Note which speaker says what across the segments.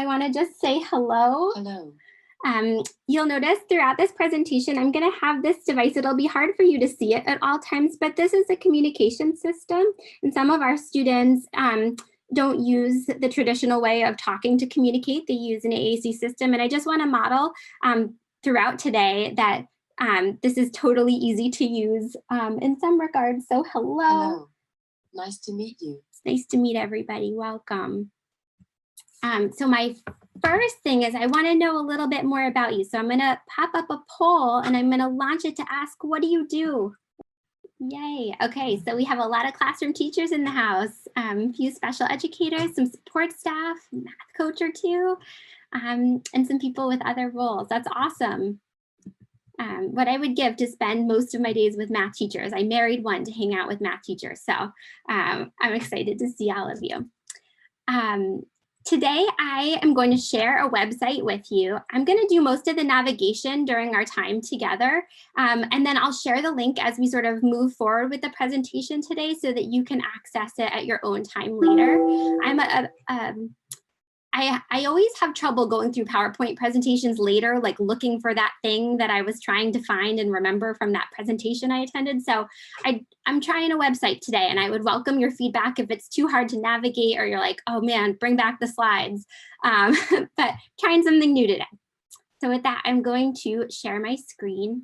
Speaker 1: want to just say hello.
Speaker 2: Hello.
Speaker 1: You'll notice throughout this presentation, I'm going to have this device. It'll be hard for you to see it at all times, but this is a communication system. And some of our students don't use the traditional way of talking to communicate. They use an AAC system. And I just want to model throughout today that this is totally easy to use in some regards. So hello.
Speaker 2: Hello. Nice to meet you.
Speaker 1: It's nice to meet everybody. Welcome. So my first thing is I want to know a little bit more about you. So I'm going to pop up a poll and I'm going to launch it to ask, what do you do? Yay. Okay, so we have a lot of classroom teachers in the house, a few special educators, some support staff, math coach or two, and some people with other roles. That's awesome. What I would give to spend most of my days with math teachers. I married one to hang out with math teachers. So I'm excited to see all of you. Today, I am going to share a website with you. I'm going to do most of the navigation during our time together, and then I'll share the link as we sort of move forward with the presentation today so that you can access it at your own time later. I always have trouble going through PowerPoint presentations later, like looking for that thing that I was trying to find and remember from that presentation I attended. So I'm trying a website today, and I would welcome your feedback if it's too hard to navigate or you're like, oh man, bring back the slides, but trying something new today. So with that, I'm going to share my screen.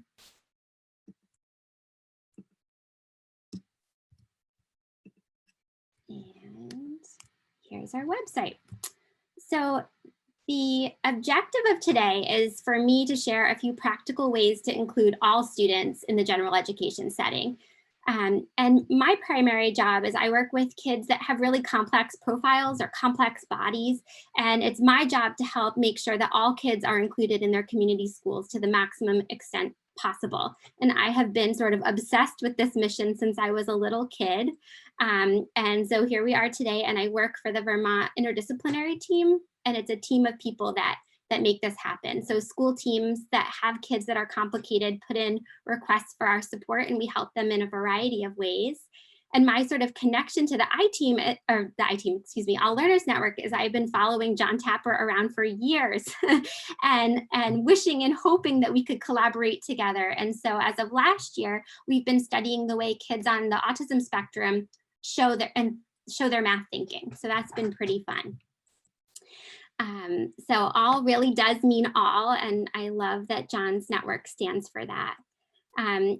Speaker 1: And here's our website. So the objective of today is for me to share a few practical ways to include all students in the general education setting. And my primary job is I work with kids that have really complex profiles or complex bodies. And it's my job to help make sure that all kids are included in their community schools to the maximum extent possible. And I have been sort of obsessed with this mission since I was a little kid. And so here we are today, and I work for the Vermont Interdisciplinary Team, and it's a team of people that make this happen. So school teams that have kids that are complicated put in requests for our support, and we help them in a variety of ways. And my sort of connection to the All Learners Network is I've been following John Tapper around for years and wishing and hoping that we could collaborate together. And so as of last year, we've been studying the way kids on the autism spectrum show their math thinking. So that's been pretty fun. So all really does mean all, and I love that John's network stands for that.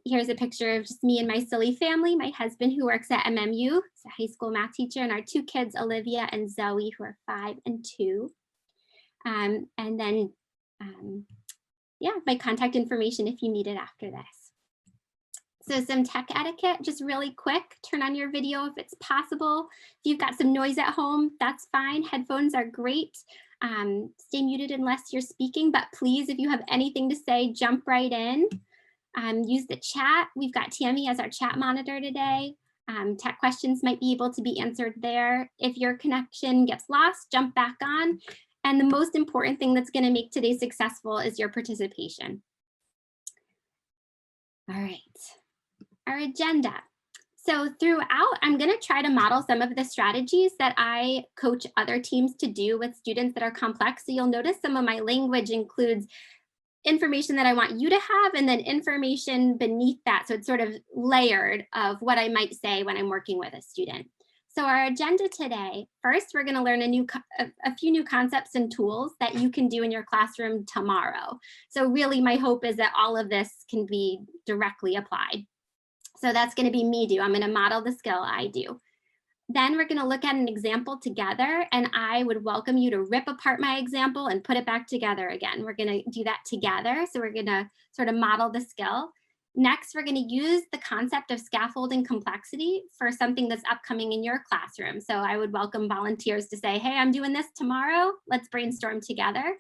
Speaker 1: Here's a picture of just me and my silly family, my husband who works at MMU, he's a high school math teacher, and our two kids, Olivia and Zoe, who are 5 and 2. And then, yeah, my contact information if you need it after this. So some tech etiquette, just really quick, turn on your video if it's possible. If you've got some noise at home, that's fine. Headphones are great. Stay muted unless you're speaking, but please, if you have anything to say, jump right in. Use the chat. We've got Tammy as our chat monitor today. Tech questions might be able to be answered there. If your connection gets lost, jump back on. And the most important thing that's going to make today successful is your participation. All right. Our agenda. So throughout, I'm going to try to model some of the strategies that I coach other teams to do with students that are complex. So you'll notice some of my language includes information that I want you to have and then information beneath that. So it's sort of layered of what I might say when I'm working with a student. So our agenda today, first, we're going to learn a few new concepts and tools that you can do in your classroom tomorrow. So really my hope is that all of this can be directly applied. So that's going to be me do. I'm going to model the skill I do. Then we're going to look at an example together, and I would welcome you to rip apart my example and put it back together again. We're going to do that together. So we're going to sort of model the skill. Next, we're going to use the concept of scaffolding complexity for something that's upcoming in your classroom. So I would welcome volunteers to say, hey, I'm doing this tomorrow. Let's brainstorm together.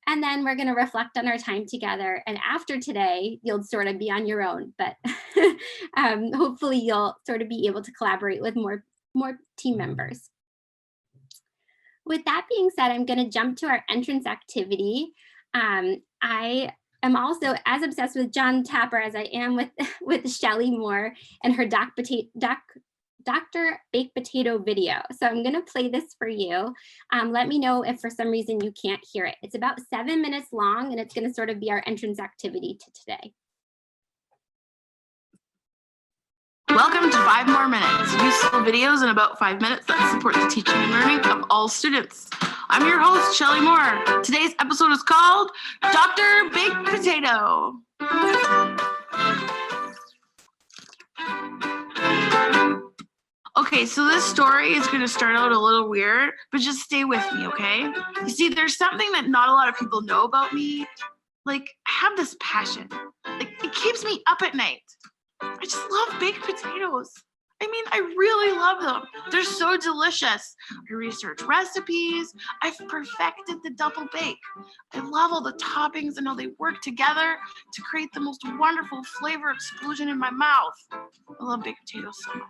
Speaker 1: And then we're going to reflect on our time together. And after today, you'll sort of be on your own, but hopefully you'll sort of be able to collaborate with more team members. With that being said, I'm going to jump to our entrance activity. I am also as obsessed with John Tapper as I am with Shelley Moore and her Dr. Baked Potato video. So I'm going to play this for you. Let me know if for some reason you can't hear it. It's about 7 minutes long, and it's going to sort of be our entrance activity to today.
Speaker 3: Welcome to 5 More Minutes, useful videos in about 5 minutes that support the teaching and learning of all students. I'm your host, Shelly Moore. Today's episode is called Dr. Baked Potato. Okay, so this story is going to start out a little weird, but just stay with me, okay? You see, there's something that not a lot of people know about me. Like, I have this passion. Like, it keeps me up at night. I just love baked potatoes. I mean, I really love them. They're so delicious. I research recipes. I've perfected the double bake. I love all the toppings and how they work together to create the most wonderful flavor explosion in my mouth. I love baked potatoes so much.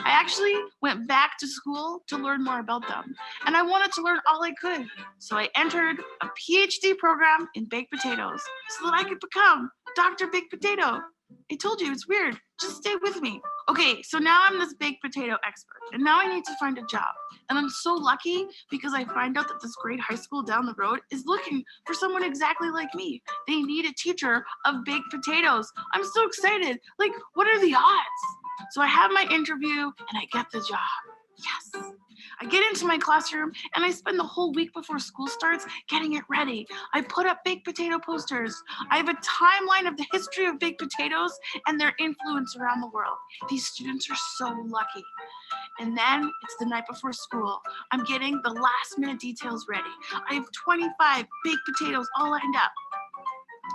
Speaker 3: I actually went back to school to learn more about them, and I wanted to learn all I could. So I entered a PhD program in baked potatoes so that I could become Dr. Baked Potato. I told you, it's weird. Just stay with me. Okay, so now I'm this baked potato expert, and now I need to find a job. And I'm so lucky because I find out that this great high school down the road is looking for someone exactly like me. They need a teacher of baked potatoes. I'm so excited. Like, what are the odds? So I have my interview and I get the job. Yes. I get into my classroom and I spend the whole week before school starts getting it ready. I put up baked potato posters. I have a timeline of the history of baked potatoes and their influence around the world. These students are so lucky. And then it's the night before school. I'm getting the last minute details ready. I have 25 baked potatoes all lined up.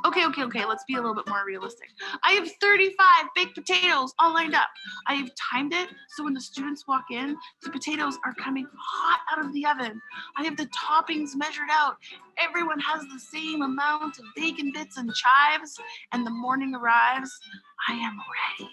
Speaker 3: Okay, let's be a little bit more realistic. I have 35 baked potatoes all lined up. I have timed it so when the students walk in, the potatoes are coming hot out of the oven. I have the toppings measured out. Everyone has the same amount of bacon bits and chives, and the morning arrives. I am ready.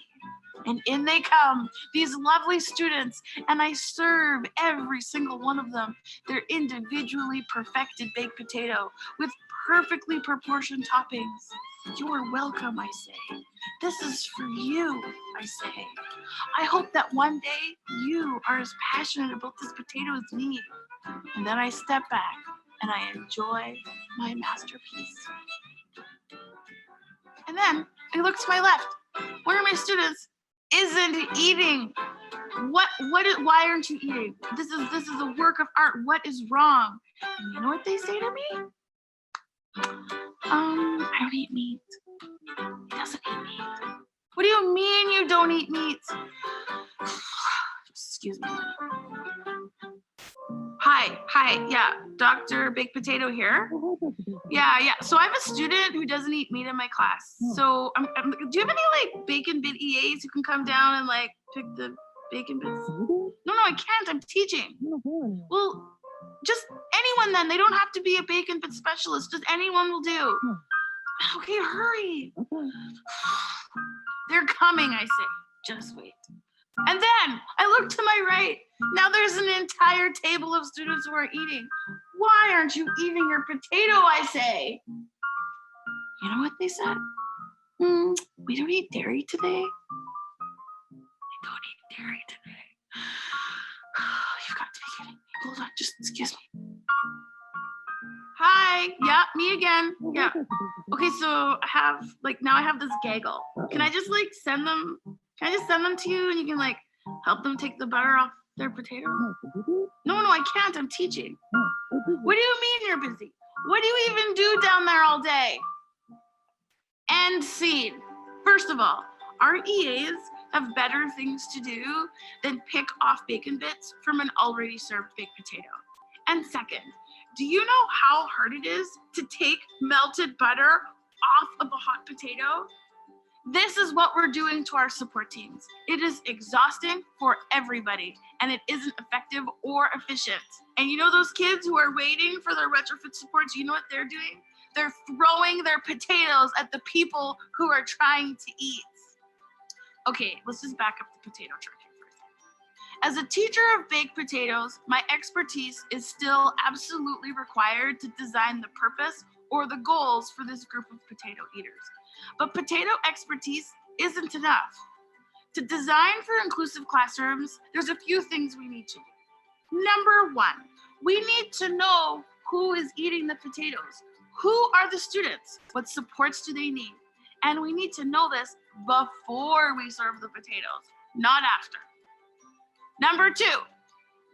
Speaker 3: And in they come, these lovely students, and I serve every single one of them their individually perfected baked potato with perfectly proportioned toppings. You're welcome, I say. This is for you, I say. I hope that one day you are as passionate about this potato as me. And then I step back and I enjoy my masterpiece. And then I look to my left. One of my students isn't eating. Why aren't you eating? This is a work of art. What is wrong? And you know what they say to me? I don't eat meat. He doesn't eat meat. What do you mean you don't eat meat? Excuse me. Hi, yeah, Dr. Baked Potato here. Yeah. So I have a student who doesn't eat meat in my class. So do you have any like bacon bit EAs who can come down and like pick the bacon bits? No, I can't. I'm teaching. Well, just anyone then. They don't have to be a bacon bit specialist. Just anyone will do. Okay, hurry. They're coming, I say. Just wait. And then I look to my right. Now there's an entire table of students who are eating. Why aren't you eating your potato, I say? You know what they said? We don't eat dairy today. We don't eat dairy today. You've got to be kidding me. Hold on, just excuse me. Hi, yeah, me again. Yeah. Okay, so now I have this gaggle. Can I just send them to you and you can help them take the butter off their potatoes? No, I can't. I'm teaching. What do you mean you're busy? What do you even do down there all day? End scene. First of all, our EAs have better things to do than pick off bacon bits from an already served baked potato. And second, do you know how hard it is to take melted butter off of a hot potato? This is what we're doing to our support teams. It is exhausting for everybody, and it isn't effective or efficient. And you know those kids who are waiting for their retrofit supports, you know what they're doing? They're throwing their potatoes at the people who are trying to eat. Okay, let's just back up the potato truck here for a second. As a teacher of baked potatoes, my expertise is still absolutely required to design the purpose or the goals for this group of potato eaters. But potato expertise isn't enough. To design for inclusive classrooms, there's a few things we need to do. Number one, we need to know who is eating the potatoes. Who are the students? What supports do they need? And we need to know this before we serve the potatoes, not after. Number two,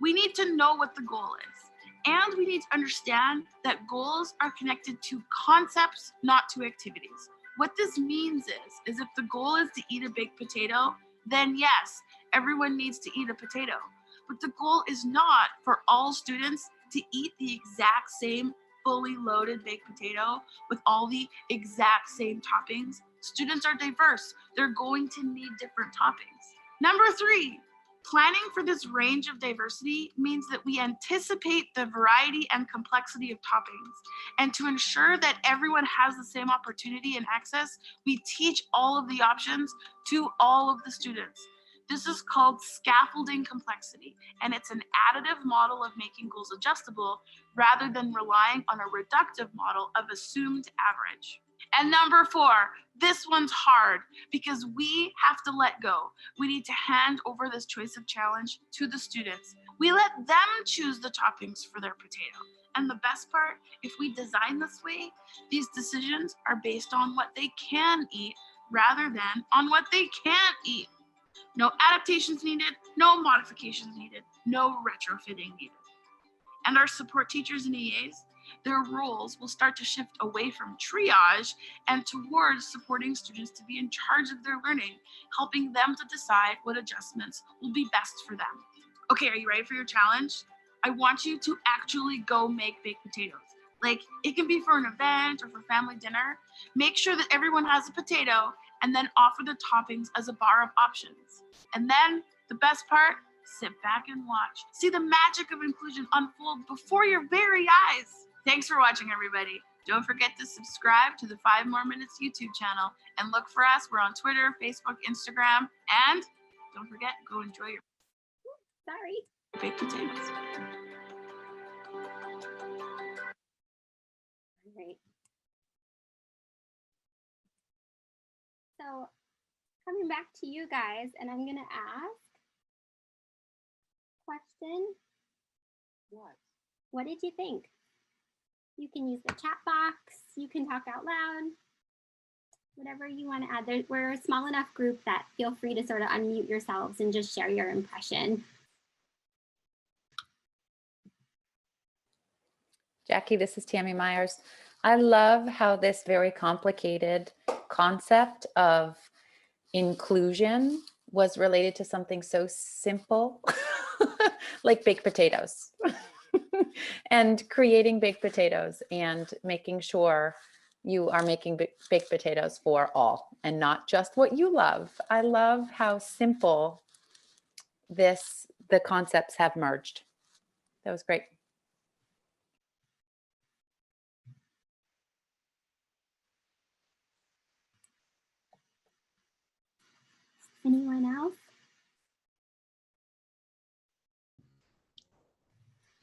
Speaker 3: we need to know what the goal is. And we need to understand that goals are connected to concepts, not to activities. What this means is if the goal is to eat a baked potato, then yes, everyone needs to eat a potato. But the goal is not for all students to eat the exact same fully loaded baked potato with all the exact same toppings. Students are diverse. They're going to need different toppings. Number three, planning for this range of diversity means that we anticipate the variety and complexity of toppings. And to ensure that everyone has the same opportunity and access, we teach all of the options to all of the students. This is called scaffolding complexity, and it's an additive model of making goals adjustable rather than relying on a reductive model of assumed average. And number four, this one's hard because we have to let go. We need to hand over this choice of challenge to the students. We let them choose the toppings for their potato. And the best part, if we design this way, these decisions are based on what they can eat rather than on what they can't eat. No adaptations needed, no modifications needed, no retrofitting needed. And our support teachers and EAs, their roles will start to shift away from triage and towards supporting students to be in charge of their learning, helping them to decide what adjustments will be best for them. Okay, are you ready for your challenge? I want you to actually go make baked potatoes. Like, it can be for an event or for family dinner. Make sure that everyone has a potato and then offer the toppings as a bar of options. And then the best part, sit back and watch. See the magic of inclusion unfold before your very eyes. Thanks for watching, everybody. Don't forget to subscribe to the 5 More Minutes YouTube channel and look for us. We're on Twitter, Facebook, Instagram, and don't forget, go enjoy your baked potatoes.
Speaker 1: All right. So coming back to you guys, and I'm gonna ask question. What did you think? You can use the chat box, you can talk out loud, whatever you want to add. We're a small enough group that feel free to sort of unmute yourselves and just share your impression.
Speaker 4: Jackie, this is Tammy Myers. I love how this very complicated concept of inclusion was related to something so simple like baked potatoes and creating baked potatoes and making sure you are making baked potatoes for all and not just what you love. I love how simple the concepts have merged. That was great.
Speaker 1: Anyone else?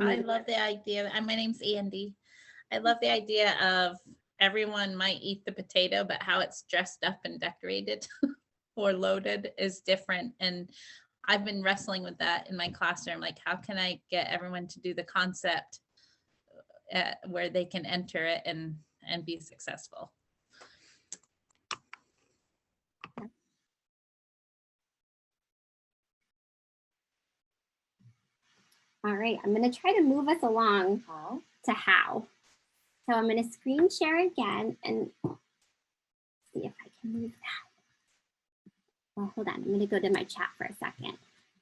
Speaker 5: I love the idea. My name's Andy. I love the idea of everyone might eat the potato, but how it's dressed up and decorated or loaded is different. And I've been wrestling with that in my classroom. Like, how can I get everyone to do the concept where they can enter it and be successful?
Speaker 1: All right, I'm going to try to move us along to how. So I'm going to screen share again and see if I can move that. Well, hold on, I'm going to go to my chat for a second.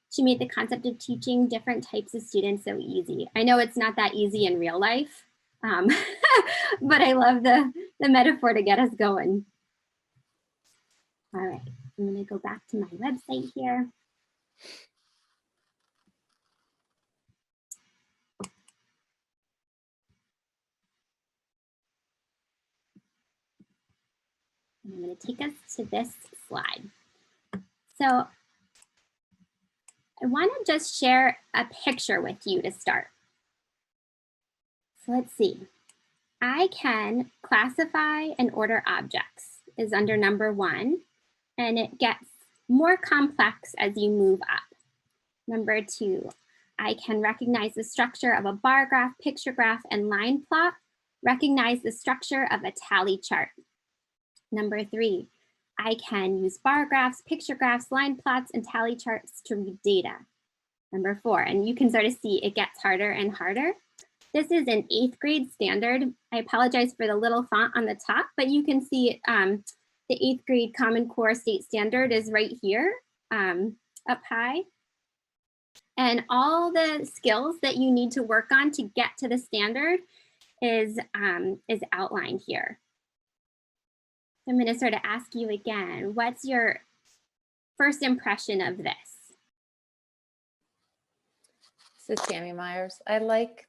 Speaker 1: She made the concept of teaching different types of students so easy. I know it's not that easy in real life, but I love the metaphor to get us going. All right, I'm going to go back to my website here. I'm going to take us to this slide. So I want to just share a picture with you to start. So let's see. I can classify and order objects is under number 1, and it gets more complex as you move up. Number 2, I can recognize the structure of a bar graph, picture graph, and line plot. Recognize the structure of a tally chart. Number 3, I can use bar graphs, picture graphs, line plots, and tally charts to read data. Number 4, and you can sort of see it gets harder and harder. This is an 8th grade standard. I apologize for the little font on the top, but you can see the 8th grade Common Core state standard is right here up high. And all the skills that you need to work on to get to the standard is outlined here. I'm going to sort of ask you again, what's your first impression of this?
Speaker 4: This is Tammy Myers. I like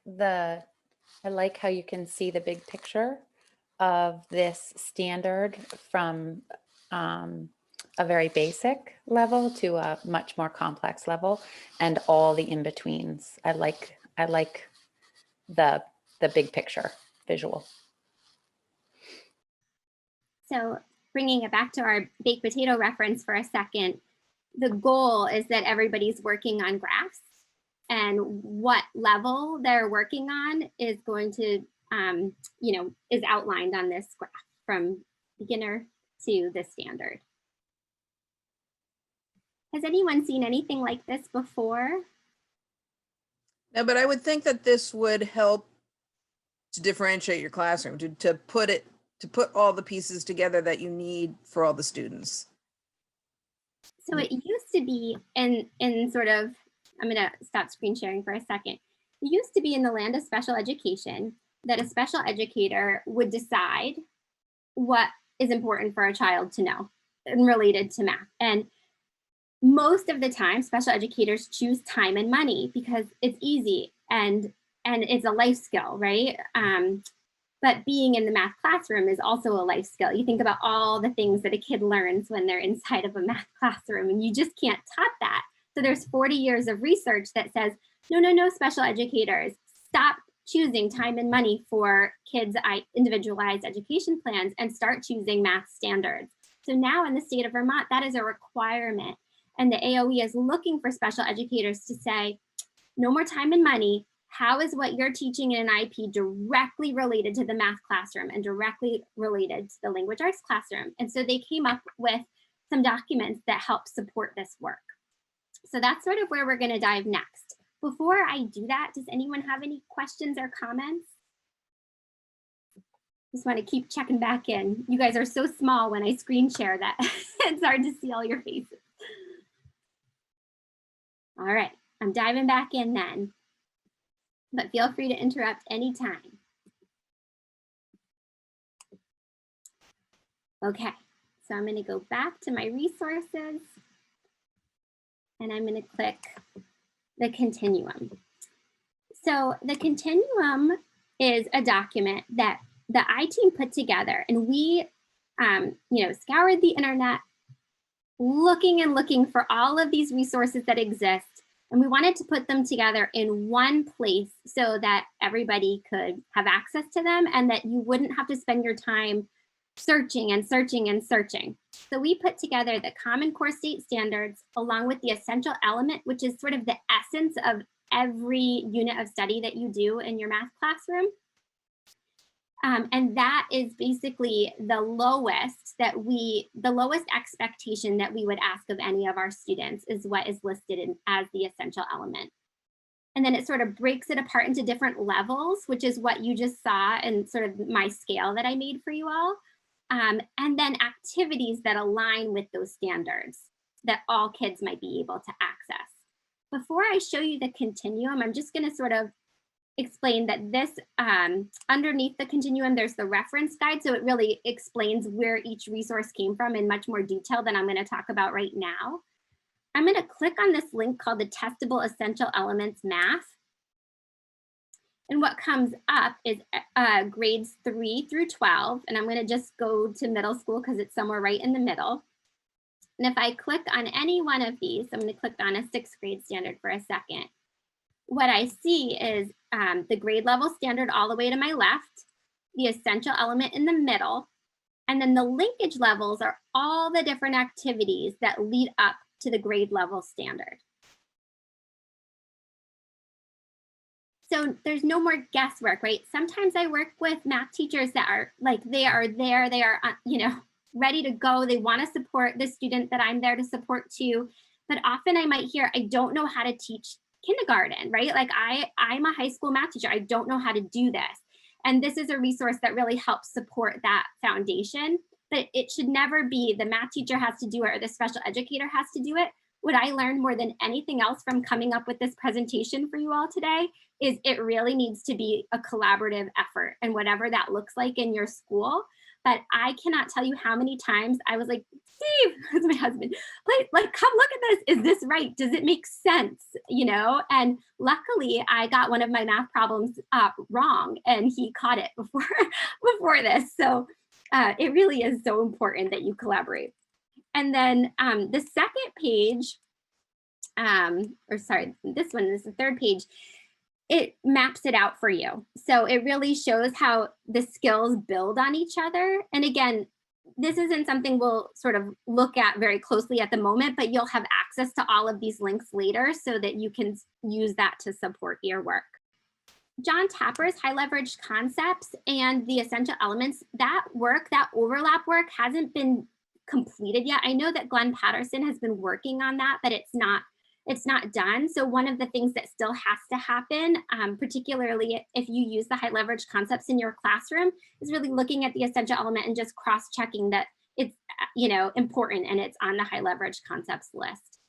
Speaker 4: how you can see the big picture of this standard from a very basic level to a much more complex level, and all the in-betweens. I like the big picture visual.
Speaker 1: So bringing it back to our baked potato reference for a second, the goal is that everybody's working on graphs, and what level they're working on is going to, is outlined on this graph from beginner to the standard. Has anyone seen anything like this before?
Speaker 6: No, but I would think that this would help to differentiate your classroom, to put all the pieces together that you need for all the students.
Speaker 1: So it used to be in sort of, I'm going to stop screen sharing for a second. It used to be in the land of special education that a special educator would decide what is important for a child to know and related to math. And most of the time, special educators choose time and money because it's easy and it's a life skill, right? But being in the math classroom is also a life skill. You think about all the things that a kid learns when they're inside of a math classroom, and you just can't top that. So there's 40 years of research that says, no, special educators, stop choosing time and money for kids' individualized education plans and start choosing math standards. So now in the state of Vermont, that is a requirement. And the AOE is looking for special educators to say, no more time and money. How is what you're teaching in an IEP directly related to the math classroom and directly related to the language arts classroom? And so they came up with some documents that help support this work. So that's sort of where we're going to dive next. Before I do that, does anyone have any questions or comments? Just want to keep checking back in. You guys are so small when I screen share that it's hard to see all your faces. All right, I'm diving back in then, but feel free to interrupt anytime. Okay, so I'm going to go back to my resources and I'm going to click the Continuum. So the Continuum is a document that the I-team put together, and we scoured the internet looking for all of these resources that exist, and we wanted to put them together in one place so that everybody could have access to them and that you wouldn't have to spend your time searching and searching and searching. So we put together the Common Core state standards along with the essential element, which is sort of the essence of every unit of study that you do in your math classroom. And that is basically the lowest expectation that we would ask of any of our students is what is listed as the essential element. And then it sort of breaks it apart into different levels, which is what you just saw in sort of my scale that I made for you all. And then activities that align with those standards that all kids might be able to access. Before I show you the Continuum, I'm just going to sort of explain that this underneath the Continuum, there's the reference guide. So it really explains where each resource came from in much more detail than I'm going to talk about right now. I'm going to click on this link called the Testable Essential Elements Math. And what comes up is grades 3 through 12. And I'm going to just go to middle school because it's somewhere right in the middle. And if I click on any one of these, I'm going to click on a 6th grade standard for a second. What I see is the grade level standard all the way to my left, the essential element in the middle, And then the linkage levels are all the different activities that lead up to the grade level standard. So there's no more guesswork, right? Sometimes I work with math teachers that are like, they are there, they are, you know, ready to go. They want to support the student that I'm there to support too. But often I might hear, I don't know how to teach kindergarten, right? Like I'm a high school math teacher. I don't know how to do this. And this is a resource that really helps support that foundation. But it should never be the math teacher has to do it or the special educator has to do it. What I learned more than anything else from coming up with this presentation for you all today is it really needs to be a collaborative effort, and whatever that looks like in your school. But I cannot tell you how many times I was like, Steve, that's my husband, like come look at this. Is this right? Does it make sense? You know, and luckily I got one of my math problems wrong and he caught it before this. So it really is so important that you collaborate. And then the second page, or sorry, this one is the third page, it maps it out for you. So it really shows how the skills build on each other. And again, this isn't something we'll sort of look at very closely at the moment, but you'll have access to all of these links later so that you can use that to support your work. John Tapper's high leverage concepts and the essential elements, that work, that overlap work hasn't been completed yet. I know that Glenn Patterson has been working on that, but it's not done. So one of the things that still has to happen, particularly if you use the high leverage concepts in your classroom, is really looking at the essential element and just cross-checking that it's, you know, important and it's on the high leverage concepts list.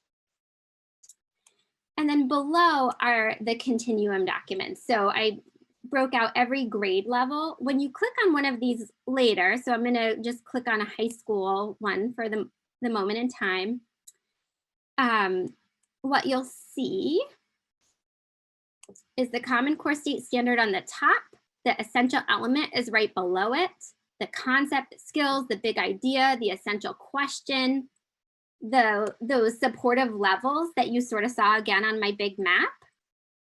Speaker 1: And then below are the continuum documents. So I broke out every grade level. When you click on one of these later, so I'm gonna just click on a high school one for the moment in time. What you'll see is the Common Core State Standard on the top. The essential element is right below it. The concept, the skills, the big idea, the essential question, those supportive levels that you sort of saw again on my big map,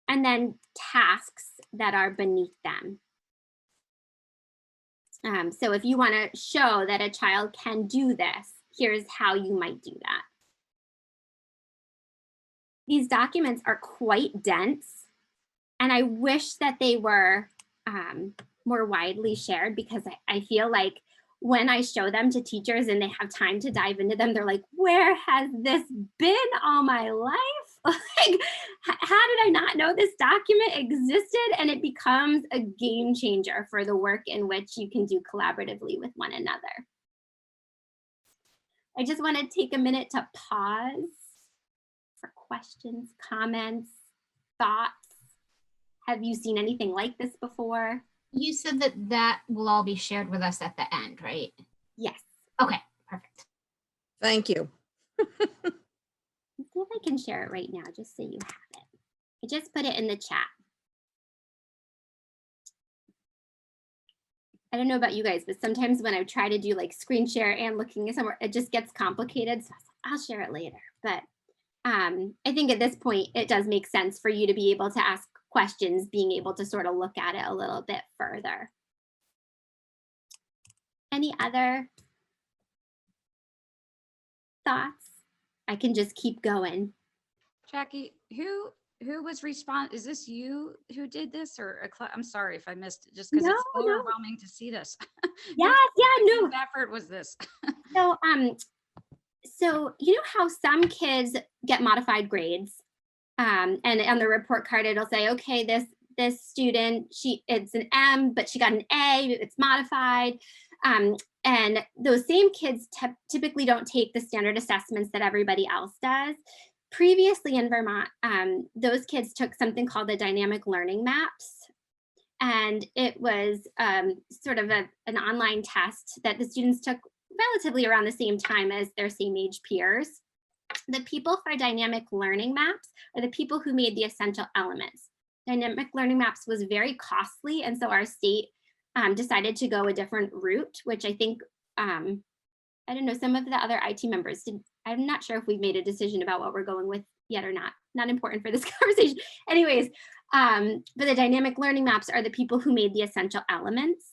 Speaker 1: and then tasks that are beneath them. So if you want to show that a child can do this, here's how you might do that. These documents are quite dense, and I wish that they were more widely shared, because I feel like when I show them to teachers and they have time to dive into them, they're like, where has this been all my life? Like, how did I not know this document existed? And it becomes a game changer for the work in which you can do collaboratively with one another. I just want to take a minute to pause for questions, comments, thoughts. Have you seen anything like this before?
Speaker 7: You said that will all be shared with us at the end, right?
Speaker 1: Yes.
Speaker 7: Okay, perfect.
Speaker 6: Thank you.
Speaker 1: Let's see if I can share it right now, just so you have it. I just put it in the chat. I don't know about you guys, but sometimes when I try to do like screen share and looking at somewhere, it just gets complicated. So I'll share it later. But I think at this point, it does make sense for you to be able to ask questions, being able to sort of look at it a little bit further. Any other thoughts? I can just keep going.
Speaker 8: Jackie, who was is this you who did this, or I'm sorry if I missed it, just because
Speaker 1: No,
Speaker 8: it's
Speaker 1: no.
Speaker 8: overwhelming to see this.
Speaker 1: Yeah, no.
Speaker 8: What effort was this?
Speaker 1: So you know how some kids get modified grades, and on the report card it'll say, okay, this student, it's an M, but she got an A, it's modified. And those same kids typically don't take the standard assessments that everybody else does. Previously in Vermont, those kids took something called the dynamic learning maps. And it was sort of an online test that the students took relatively around the same time as their same age peers. The people for dynamic learning maps are the people who made the essential elements. Dynamic learning maps was very costly, and so our state decided to go a different route, which I think, I don't know, some of the other IT members did. I'm not sure if we've made a decision about what we're going with yet or not. Not important for this conversation. Anyways, but the dynamic learning maps are the people who made the essential elements.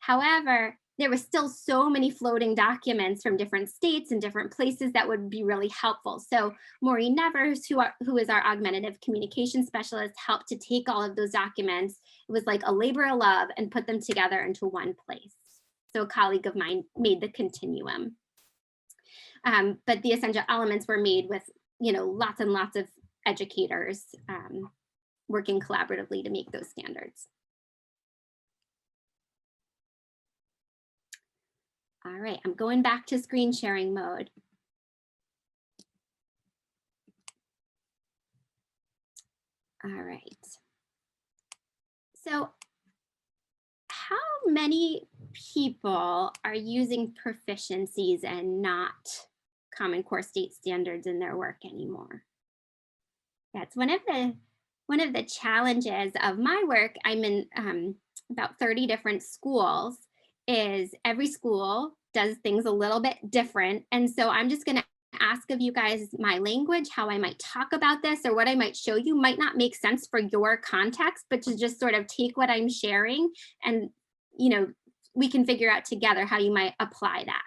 Speaker 1: However, there was still so many floating documents from different states and different places that would be really helpful. So Maureen Nevers, who is our augmentative communication specialist, helped to take all of those documents. It was like a labor of love and put them together into one place. So a colleague of mine made the Continuum. But the essential elements were made with, lots and lots of educators working collaboratively to make those standards. All right, I'm going back to screen sharing mode. All right. So how many people are using proficiencies and not Common Core state standards in their work anymore? That's one of the challenges of my work. I'm in about 30 different schools. Is every school does things a little bit different. And so I'm just going to ask of you guys my language, how I might talk about this or what I might show you might not make sense for your context, but to just sort of take what I'm sharing and, we can figure out together how you might apply that.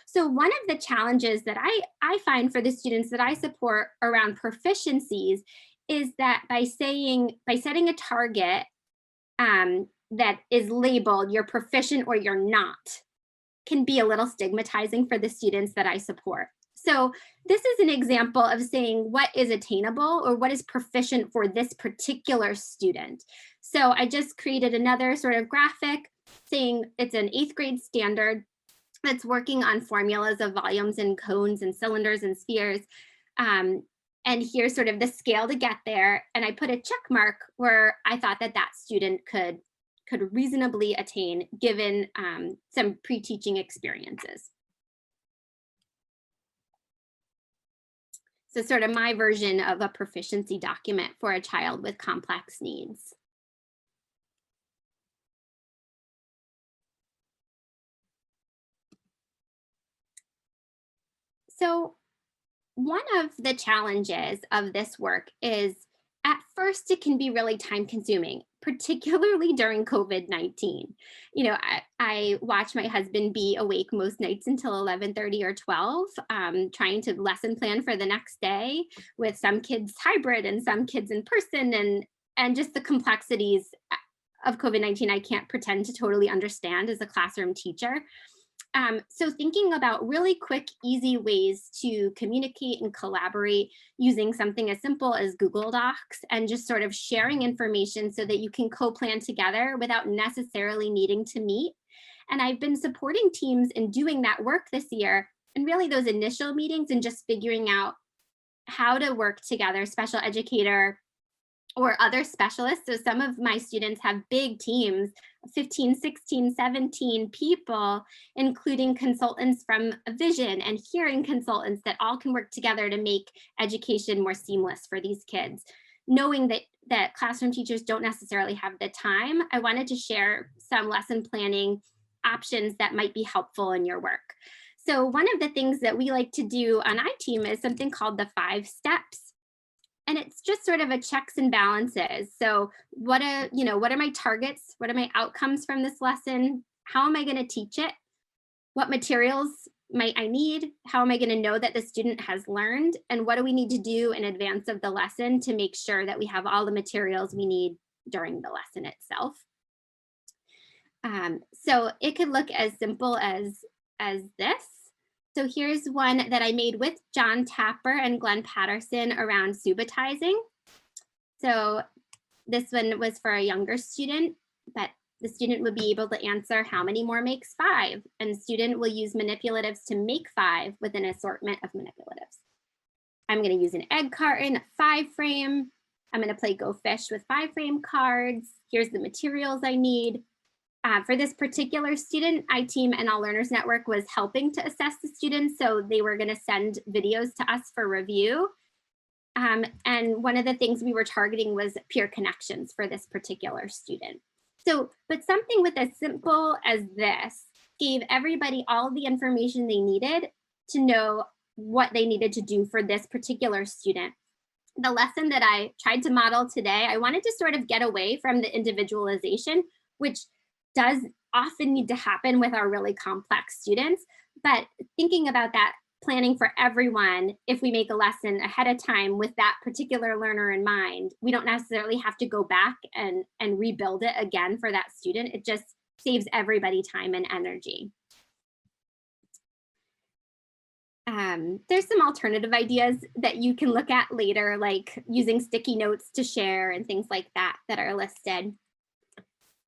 Speaker 1: So one of the challenges that I find for the students that I support around proficiencies is that by setting a target that is labeled you're proficient or you're not, can be a little stigmatizing for the students that I support. So this is an example of saying what is attainable or what is proficient for this particular student. So I just created another sort of graphic saying it's an 8th grade standard that's working on formulas of volumes and cones and cylinders and spheres. And here's sort of the scale to get there. And I put a check mark where I thought that student could reasonably attain given some pre-teaching experiences. So sort of my version of a proficiency document for a child with complex needs. So one of the challenges of this work is at first it can be really time consuming, particularly during COVID-19. I watch my husband be awake most nights until 11:30 or 12, trying to lesson plan for the next day with some kids hybrid and some kids in person and just the complexities of COVID-19 I can't pretend to totally understand as a classroom teacher. So thinking about really quick, easy ways to communicate and collaborate using something as simple as Google Docs and just sort of sharing information so that you can co-plan together without necessarily needing to meet. And I've been supporting teams in doing that work this year and really those initial meetings and just figuring out how to work together, special educator or other specialists. So some of my students have big teams, 15, 16, 17 people, including consultants from vision and hearing consultants that all can work together to make education more seamless for these kids. Knowing that classroom teachers don't necessarily have the time, I wanted to share some lesson planning options that might be helpful in your work. So one of the things that we like to do on iTeam is something called the 5 steps. And it's just sort of a checks and balances. So what are my targets? What are my outcomes from this lesson? How am I going to teach it? What materials might I need? How am I going to know that the student has learned? And what do we need to do in advance of the lesson to make sure that we have all the materials we need during the lesson itself? So it could look as simple as this. So here's one that I made with John Tapper and Glenn Patterson around subitizing. So this one was for a younger student, but the student would be able to answer how many more makes 5, and the student will use manipulatives to make 5 with an assortment of manipulatives. I'm going to use an egg carton, a 5-frame. I'm going to play Go Fish with 5-frame cards. Here's the materials I need. For this particular student, iTeam and All Learners Network was helping to assess the students, so they were going to send videos to us for review. And one of the things we were targeting was peer connections for this particular student. So, but something with as simple as this gave everybody all the information they needed to know what they needed to do for this particular student. The lesson that I tried to model today, I wanted to sort of get away from the individualization, which does often need to happen with our really complex students, but thinking about that, planning for everyone, if we make a lesson ahead of time with that particular learner in mind, we don't necessarily have to go back and rebuild it again for that student. It just saves everybody time and energy. There's some alternative ideas that you can look at later, like using sticky notes to share and things like that that are listed.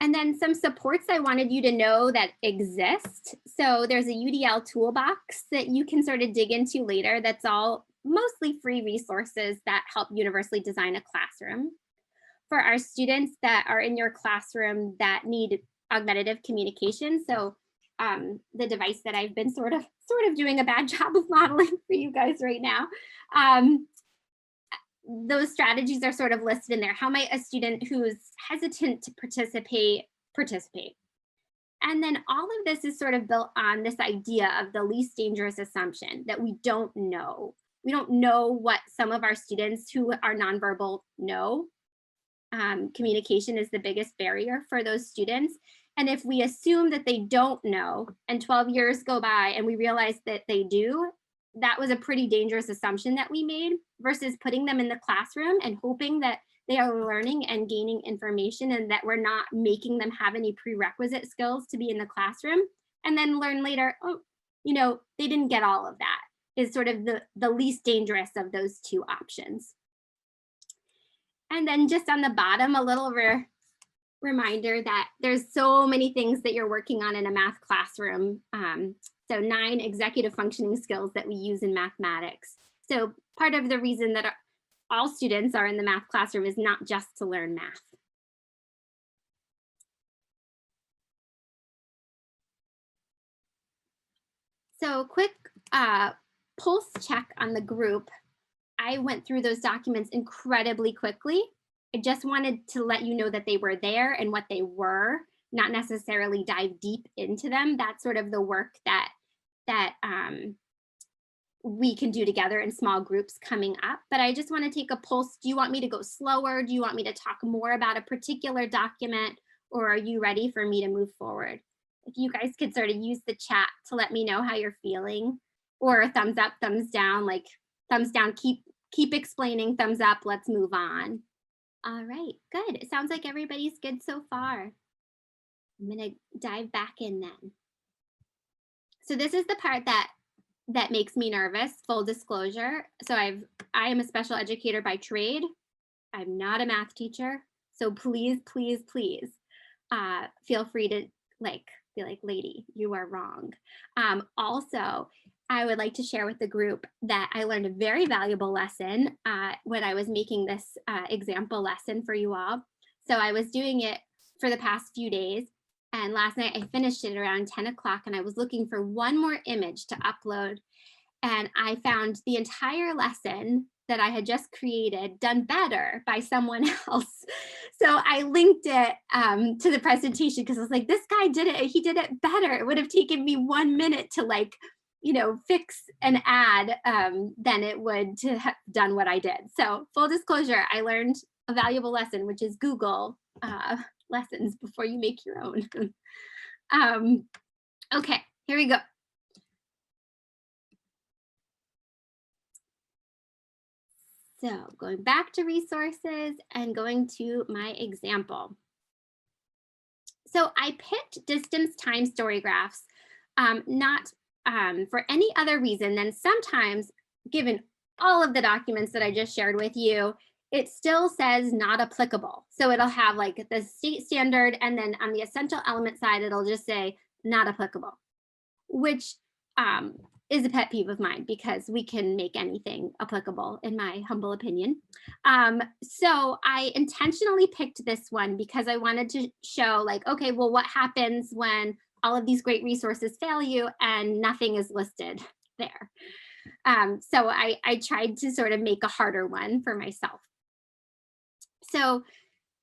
Speaker 1: And then some supports I wanted you to know that exist. So there's a UDL toolbox that you can sort of dig into later. That's all mostly free resources that help universally design a classroom. For our students that are in your classroom that need augmentative communication, so the device that I've been sort of doing a bad job of modeling for you guys right now. Those strategies are sort of listed in there. How might a student who's hesitant to participate? And then all of this is sort of built on this idea of the least dangerous assumption that we don't know. We don't know what some of our students who are nonverbal know. Communication is the biggest barrier for those students. And if we assume that they don't know and 12 years go by and we realize that they do, that was a pretty dangerous assumption that we made versus putting them in the classroom and hoping that they are learning and gaining information and that we're not making them have any prerequisite skills to be in the classroom and then learn later, oh, you know, they didn't get all of that is sort of the least dangerous of those two options. And then just on the bottom, a little reminder that there's so many things that you're working on in a math classroom. So 9 executive functioning skills that we use in mathematics. So part of the reason that all students are in the math classroom is not just to learn math. So quick pulse check on the group. I went through those documents incredibly quickly. I just wanted to let you know that they were there and what they were, not necessarily dive deep into them. That's sort of the work that we can do together in small groups coming up. But I just want to take a pulse. Do you want me to go slower? Do you want me to talk more about a particular document? Or are you ready for me to move forward? If you guys could sort of use the chat to let me know how you're feeling, or a thumbs up, thumbs down, like thumbs down, keep explaining, thumbs up, let's move on. All right, good. It sounds like everybody's good so far. I'm gonna dive back in then. So this is the part that makes me nervous, full disclosure. So I am a special educator by trade. I'm not a math teacher. So please, please, please feel free to be like, lady, you are wrong. Also, I would like to share with the group that I learned a very valuable lesson when I was making this example lesson for you all. So I was doing it for the past few days. And last night I finished it around 10 o'clock and I was looking for one more image to upload. And I found the entire lesson that I had just created done better by someone else. So I linked it to the presentation because I was like, this guy did it, he did it better. It would have taken me 1 minute to fix and add than it would to have done what I did. So full disclosure, I learned a valuable lesson, which is Google lessons before you make your own. Okay, here we go. So going back to resources and going to my example. So I picked distance time story graphs, not for any other reason than sometimes, given all of the documents that I just shared with you, it still says not applicable. So it'll have like the state standard, and then on the essential element side, it'll just say not applicable, which is a pet peeve of mine because we can make anything applicable, in my humble opinion. So I intentionally picked this one because I wanted to show like, okay, well, what happens when all of these great resources fail you and nothing is listed there? So I tried to sort of make a harder one for myself. So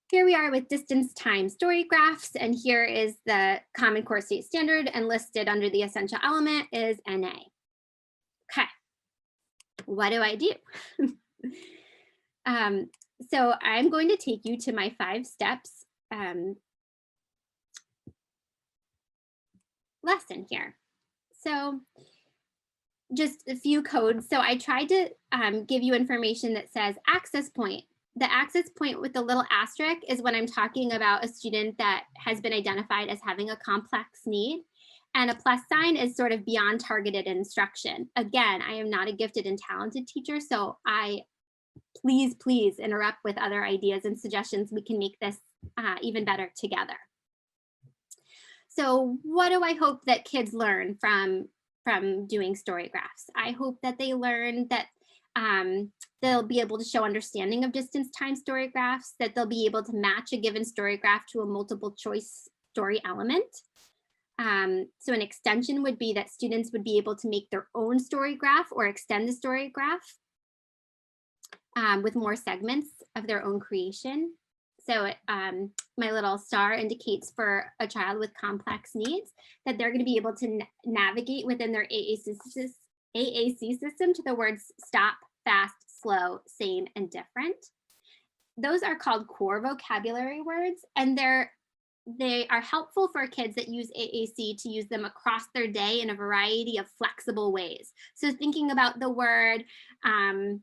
Speaker 1: here we are with distance time story graphs, and here is the Common Core State Standard, and listed under the essential element is NA. Okay, what do I do? So I'm going to take you to my 5 steps. lesson here. So just a few codes. So I tried to give you information that says access point. The access point with the little asterisk is when I'm talking about a student that has been identified as having a complex need. And a plus sign is sort of beyond targeted instruction. Again, I am not a gifted and talented teacher, so please interrupt with other ideas and suggestions. We can make this even better together. So what do I hope that kids learn from doing story graphs? I hope that they learn that they'll be able to show understanding of distance time story graphs, that they'll be able to match a given story graph to a multiple choice story element. So an extension would be that students would be able to make their own story graph or extend the story graph with more segments of their own creation. So my little star indicates for a child with complex needs that they're going to be able to navigate within their AAC system to the words stop, fast, slow, same, and different. Those are called core vocabulary words, and they are helpful for kids that use AAC to use them across their day in a variety of flexible ways. So thinking about the word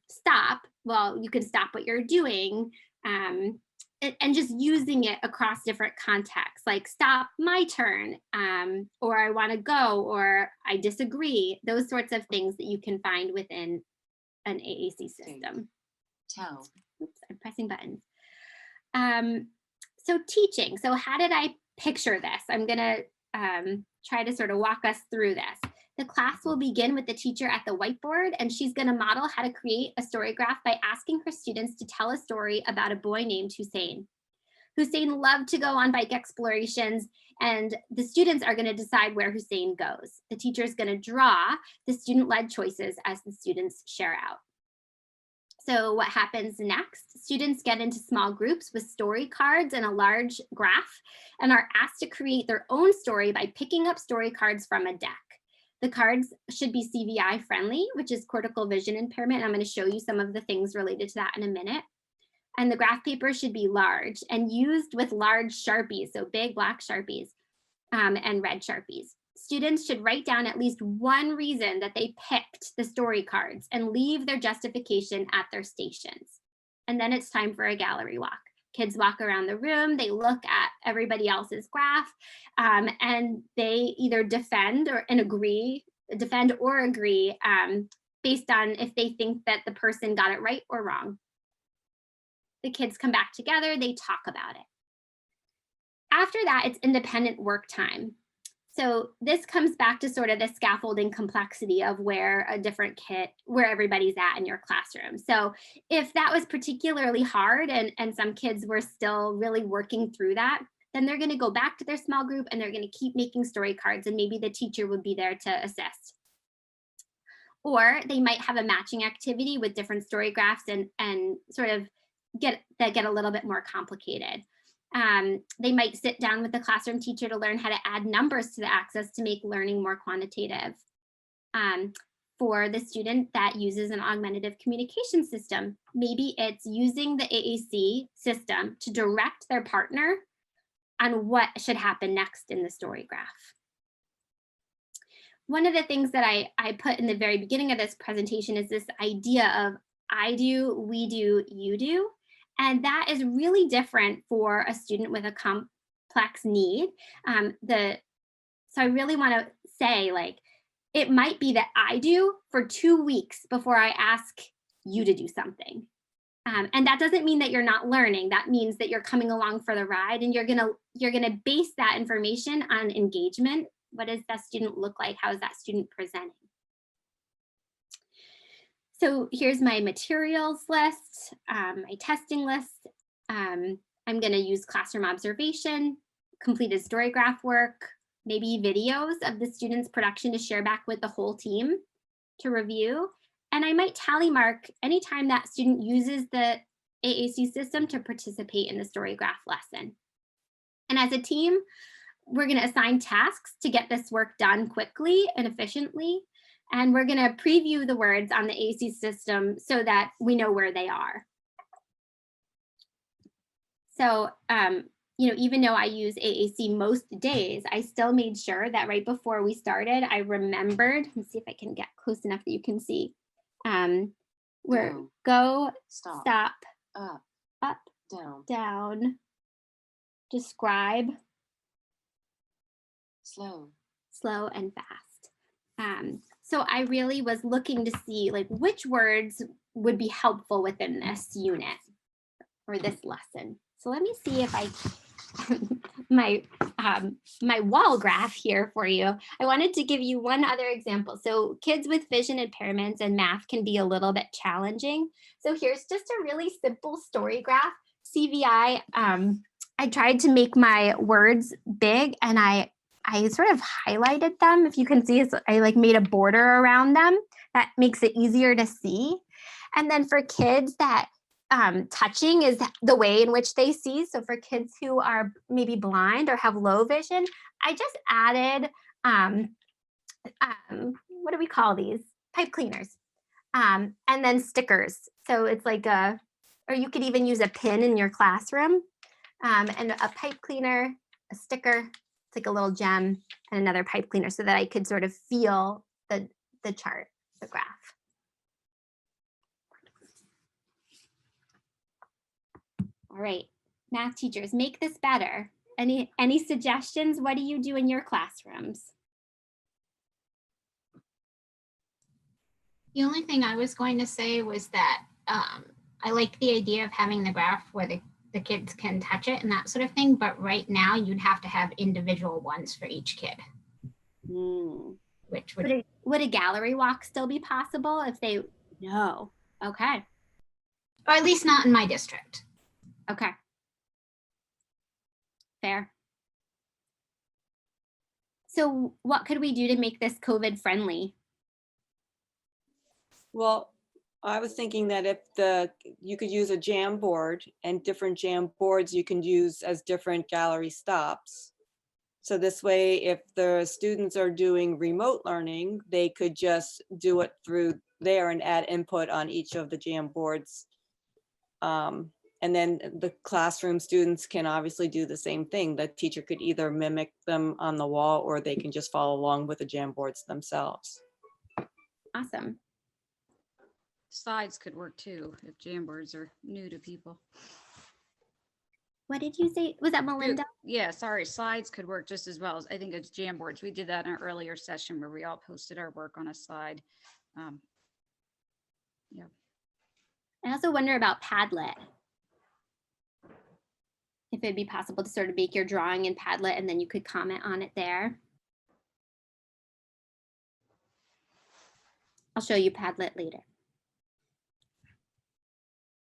Speaker 1: stop, well, you can stop what you're doing and just using it across different contexts, like stop, my turn, or I want to go, or I disagree, those sorts of things that you can find within an AAC system.
Speaker 2: Tell.
Speaker 1: Oops, I'm pressing buttons. So teaching. So how did I picture this? I'm going to try to sort of walk us through this. The class will begin with the teacher at the whiteboard, and she's going to model how to create a story graph by asking her students to tell a story about a boy named Hussein. Hussein loved to go on bike explorations, and the students are going to decide where Hussein goes. The teacher is going to draw the student-led choices as the students share out. So what happens next? Students get into small groups with story cards and a large graph and are asked to create their own story by picking up story cards from a deck. The cards should be CVI friendly, which is cortical vision impairment. I'm going to show you some of the things related to that in a minute. And the graph paper should be large and used with large Sharpies, so big black Sharpies and red Sharpies. Students should write down at least one reason that they picked the story cards and leave their justification at their stations. And then it's time for a gallery walk. Kids walk around the room, they look at everybody else's graph, and they either defend or agree based on if they think that the person got it right or wrong. The kids come back together, they talk about it. After that, it's independent work time. So this comes back to sort of the scaffolding complexity of where everybody's at in your classroom. So if that was particularly hard and some kids were still really working through that, then they're going to go back to their small group and they're going to keep making story cards, and maybe the teacher would be there to assist. Or they might have a matching activity with different story graphs and sort of get a little bit more complicated. They might sit down with the classroom teacher to learn how to add numbers to the access to make learning more quantitative. For the student that uses an augmentative communication system, maybe it's using the AAC system to direct their partner on what should happen next in the story graph. One of the things that I put in the very beginning of this presentation is this idea of I do, we do, you do. And that is really different for a student with a complex need. So I really want to say, like, it might be that I do for 2 weeks before I ask you to do something. And that doesn't mean that you're not learning. That means that you're coming along for the ride, and you're gonna base that information on engagement. What does that student look like? How is that student presenting? So here's my materials list, my testing list. I'm going to use classroom observation, completed story graph work, maybe videos of the students' production to share back with the whole team to review. And I might tally mark anytime that student uses the AAC system to participate in the story graph lesson. And as a team, we're going to assign tasks to get this work done quickly and efficiently. And we're going to preview the words on the AAC system so that we know where they are. So even though I use AAC most days, I still made sure that right before we started, I remembered, let's see if I can get close enough that you can see. Where go,
Speaker 2: Stop.
Speaker 1: stop,
Speaker 2: Up.
Speaker 1: up,
Speaker 2: Down.
Speaker 1: down, describe,
Speaker 2: Slow.
Speaker 1: slow, and fast. So I really was looking to see like which words would be helpful within this unit or this lesson. So let me see if I my wall graph here for you. I wanted to give you one other example. So kids with vision impairments and math can be a little bit challenging. So here's just a really simple story graph. CVI, I tried to make my words big and I sort of highlighted them. If you can see, I like made a border around them. That makes it easier to see. And then for kids that touching is the way in which they see. So for kids who are maybe blind or have low vision, I just added, what do we call these? Pipe cleaners. And then stickers. So it's like or you could even use a pin in your classroom, and a pipe cleaner, a sticker, it's like a little gem, and another pipe cleaner so that I could sort of feel the chart, the graph. All right, math teachers, make this better. Any suggestions? What do you do in your classrooms?
Speaker 7: The only thing I was going to say was that I like the idea of having the graph where the kids can touch it and that sort of thing. But right now you'd have to have individual ones for each kid. Which
Speaker 1: would a gallery walk still be possible if they? No. Okay.
Speaker 7: Or at least not in my district.
Speaker 1: Okay. Fair. So what could we do to make this COVID friendly?
Speaker 9: Well, I was thinking that if you could use a jam board, and different jam boards you can use as different gallery stops. So this way, if the students are doing remote learning, they could just do it through there and add input on each of the jam boards. And then the classroom students can obviously do the same thing. The teacher could either mimic them on the wall or they can just follow along with the jam boards themselves.
Speaker 1: Awesome.
Speaker 8: Slides could work too if Jamboards are new to people.
Speaker 1: What did you say? Was that Melinda?
Speaker 8: Yeah, sorry. Slides could work just as well as I think it's Jamboards. We did that in an earlier session where we all posted our work on a slide. Yeah.
Speaker 1: I also wonder about Padlet. If it'd be possible to sort of make your drawing in Padlet and then you could comment on it there. I'll show you Padlet later.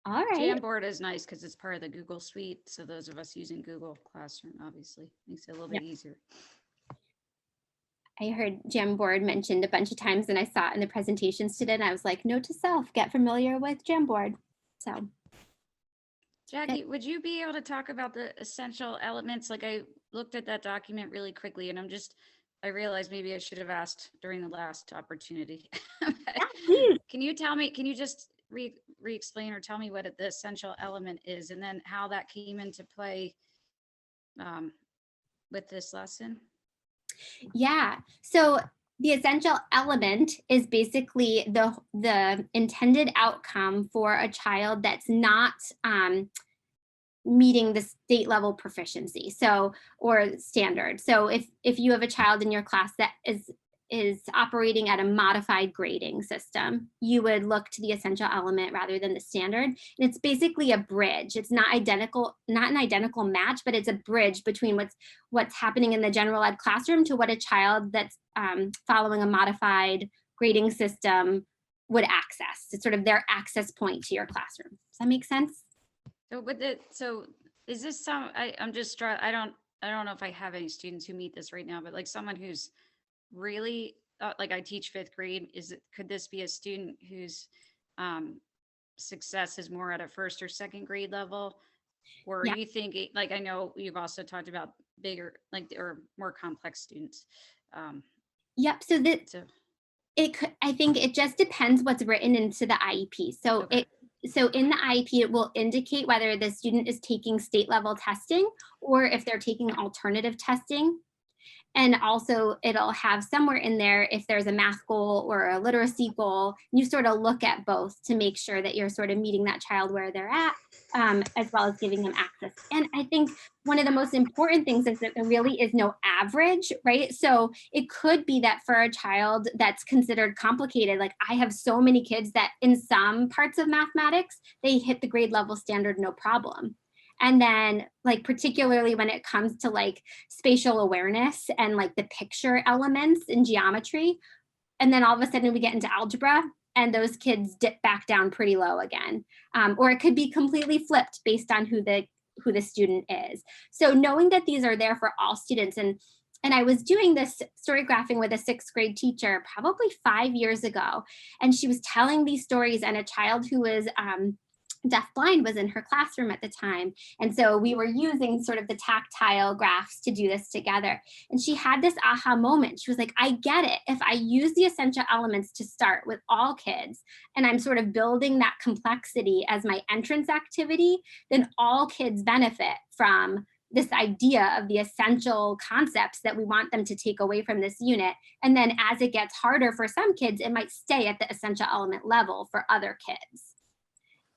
Speaker 1: All right.
Speaker 8: Jamboard is nice because it's part of the Google Suite. So those of us using Google Classroom obviously makes it a little bit easier.
Speaker 1: I heard Jamboard mentioned a bunch of times and I saw it in the presentations today and I was like, note to self, get familiar with Jamboard. So.
Speaker 8: Jackie, would you be able to talk about the essential elements? Like I looked at that document really quickly and I realized maybe I should have asked during the last opportunity. Can you tell me, can you just re-explain or tell me what the essential element is and then how that came into play with this lesson?
Speaker 1: Yeah, so the essential element is basically the intended outcome for a child that's not meeting the state level proficiency, so or standard. So if you have a child in your class that is operating at a modified grading system, you would look to the essential element rather than the standard. And it's basically a bridge. It's not an identical match, but it's a bridge between what's happening in the general ed classroom to what a child that's following a modified grading system would access. It's sort of their access point to your classroom. Does that make sense?
Speaker 8: So is this some, I'm just trying, I don't know if I have any students who meet this right now, but like someone who's really like I teach 5th grade, could this be a student whose success is more at a 1st or 2nd grade level? Or are you thinking, like, I know you've also talked about bigger, like, or more complex students.
Speaker 1: Yep. So I think it just depends what's written into the IEP. So So in the IEP, it will indicate whether the student is taking state level testing or if they're taking alternative testing. And also it'll have somewhere in there if there's a math goal or a literacy goal, you sort of look at both to make sure that you're sort of meeting that child where they're at, as well as giving them access. And I think one of the most important things is that there really is no average, right? So it could be that for a child that's considered complicated, like I have so many kids that in some parts of mathematics, they hit the grade level standard, no problem. And then like, particularly when it comes to like spatial awareness and like the picture elements in geometry, and then all of a sudden we get into algebra and those kids dip back down pretty low again. Or it could be completely flipped based on who the student is. So knowing that these are there for all students, and I was doing this story graphing with a 6th grade teacher probably 5 years ago, and she was telling these stories, and a child who was deafblind was in her classroom at the time. And so we were using sort of the tactile graphs to do this together. And she had this aha moment. She was like, I get it. If I use the essential elements to start with all kids, and I'm sort of building that complexity as my entrance activity, then all kids benefit from this idea of the essential concepts that we want them to take away from this unit. And then as it gets harder for some kids, it might stay at the essential element level for other kids.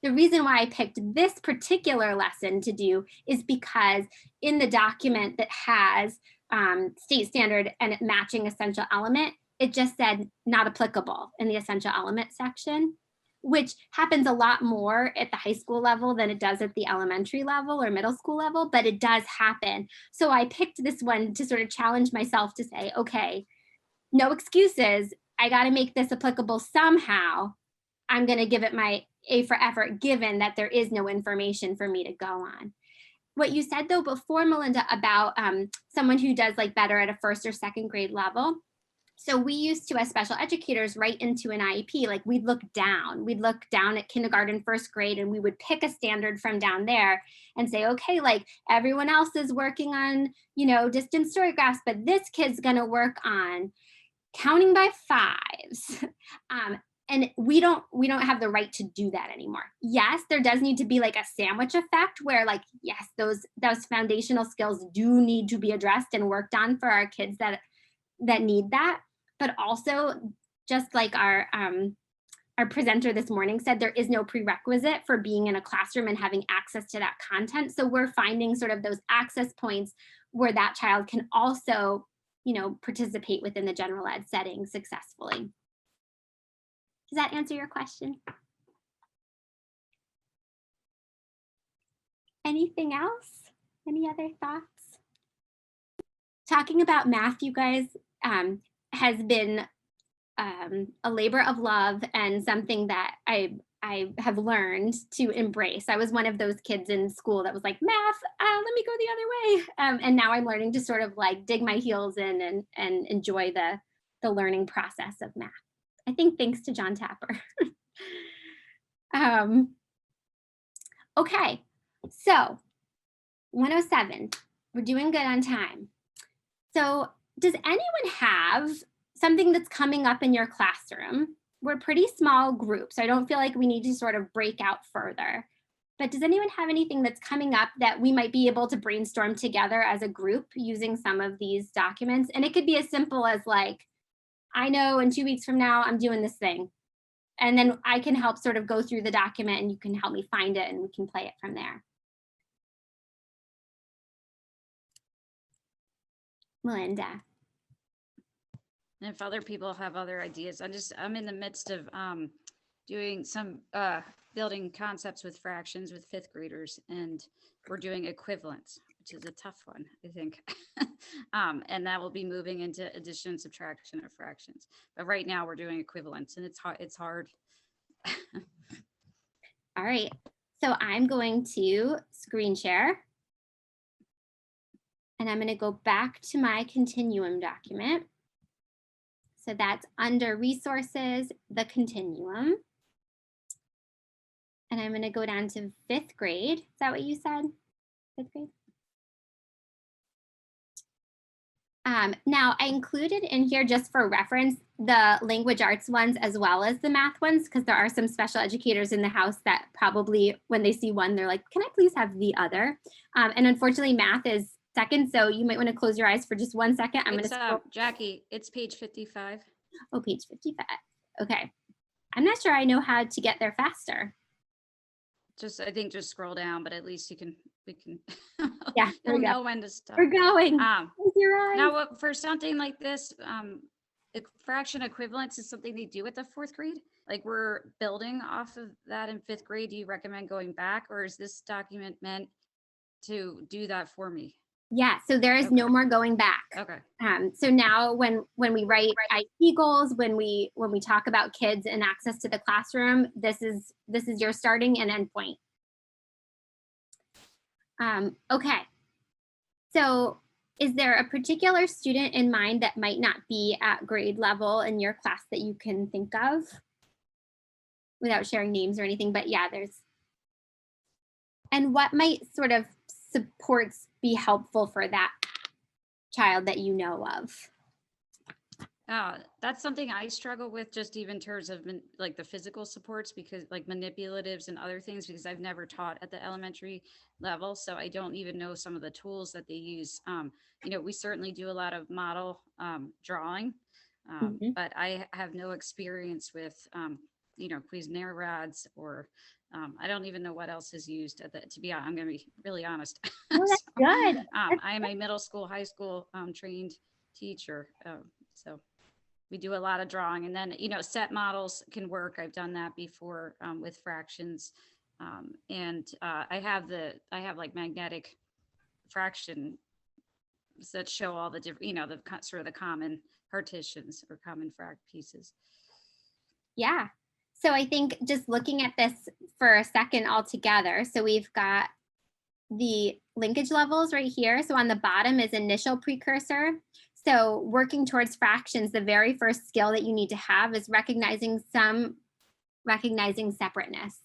Speaker 1: The reason why I picked this particular lesson to do is because in the document that has state standard and matching essential element, it just said not applicable in the essential element section, which happens a lot more at the high school level than it does at the elementary level or middle school level, but it does happen. So I picked this one to sort of challenge myself to say, okay, no excuses. I got to make this applicable somehow. I'm going to give it my A for effort, given that there is no information for me to go on. What you said though before, Melinda, about someone who does like better at a 1st or 2nd grade level. So we used to, as special educators, write into an IEP, like we'd look down at kindergarten, 1st grade, and we would pick a standard from down there and say, okay, like everyone else is working on, distant story graphs, but this kid's gonna work on counting by 5s. And we don't have the right to do that anymore. Yes, there does need to be like a sandwich effect where like, yes, those foundational skills do need to be addressed and worked on for our kids that need that. But also, just like our presenter this morning said, there is no prerequisite for being in a classroom and having access to that content. So we're finding sort of those access points where that child can also, participate within the general ed setting successfully. Does that answer your question? Anything else? Any other thoughts? Talking about math, you guys, has been a labor of love and something that I have learned to embrace. I was one of those kids in school that was like, math, let me go the other way. And now I'm learning to sort of like dig my heels in and enjoy the learning process of math. I think thanks to John Tapper. Okay, so 107, we're doing good on time. So does anyone have something that's coming up in your classroom? We're a pretty small group, so I don't feel like we need to sort of break out further. But does anyone have anything that's coming up that we might be able to brainstorm together as a group using some of these documents? And it could be as simple as like, I know in 2 weeks from now, I'm doing this thing. And then I can help sort of go through the document and you can help me find it and we can play it from there. Melinda.
Speaker 8: And if other people have other ideas, I'm in the midst of doing some building concepts with fractions with 5th graders, and we're doing equivalence, which is a tough one, I think. And that will be moving into addition, subtraction of fractions. But right now we're doing equivalence and it's hard.
Speaker 1: All right, so I'm going to screen share. And I'm going to go back to my Continuum document. So that's under resources, the Continuum. And I'm going to go down to 5th grade. Is that what you said? 5th grade? Now, I included in here, just for reference, the language arts ones as well as the math ones, because there are some special educators in the house that probably, when they see one, they're like, can I please have the other? And unfortunately, math is second, so you might want to close your eyes for just 1 second. I'm going to scroll.
Speaker 8: Jackie, it's page 55.
Speaker 1: Oh, page 55. Okay. I'm not sure I know how to get there faster.
Speaker 8: I think just scroll down, but at least we can
Speaker 1: Yeah, there
Speaker 8: we'll
Speaker 1: we go.
Speaker 8: know when to stop.
Speaker 1: We're going. Close your eyes.
Speaker 8: Now, for something like this, fraction equivalence is something they do at the 4th grade. Like, we're building off of that in 5th grade. Do you recommend going back, or is this document meant to do that for me?
Speaker 1: Yeah, so there is no more going back.
Speaker 8: Okay.
Speaker 1: So now when we write IEP goals, when we talk about kids and access to the classroom, this is your starting and end point. Okay. So is there a particular student in mind that might not be at grade level in your class that you can think of? Without sharing names or anything, but yeah, there's. And what might sort of supports be helpful for that child that you know of?
Speaker 8: That's something I struggle with, just even in terms of like the physical supports, because like manipulatives and other things, because I've never taught at the elementary level. So I don't even know some of the tools that they use. We certainly do a lot of model drawing, but I have no experience with, Cuisinart rods, or I don't even know what else is used to be honest. I'm going to be really honest.
Speaker 1: Oh, that's good.
Speaker 8: I am a middle school, high school trained teacher. So we do a lot of drawing, and then, set models can work. I've done that before with fractions. And I have like magnetic fraction that show all the different, the sort of the common partitions or common frac pieces.
Speaker 1: Yeah. So I think just looking at this for a second all together, so we've got the linkage levels right here. So on the bottom is initial precursor. So working towards fractions, the very first skill that you need to have is recognizing separateness.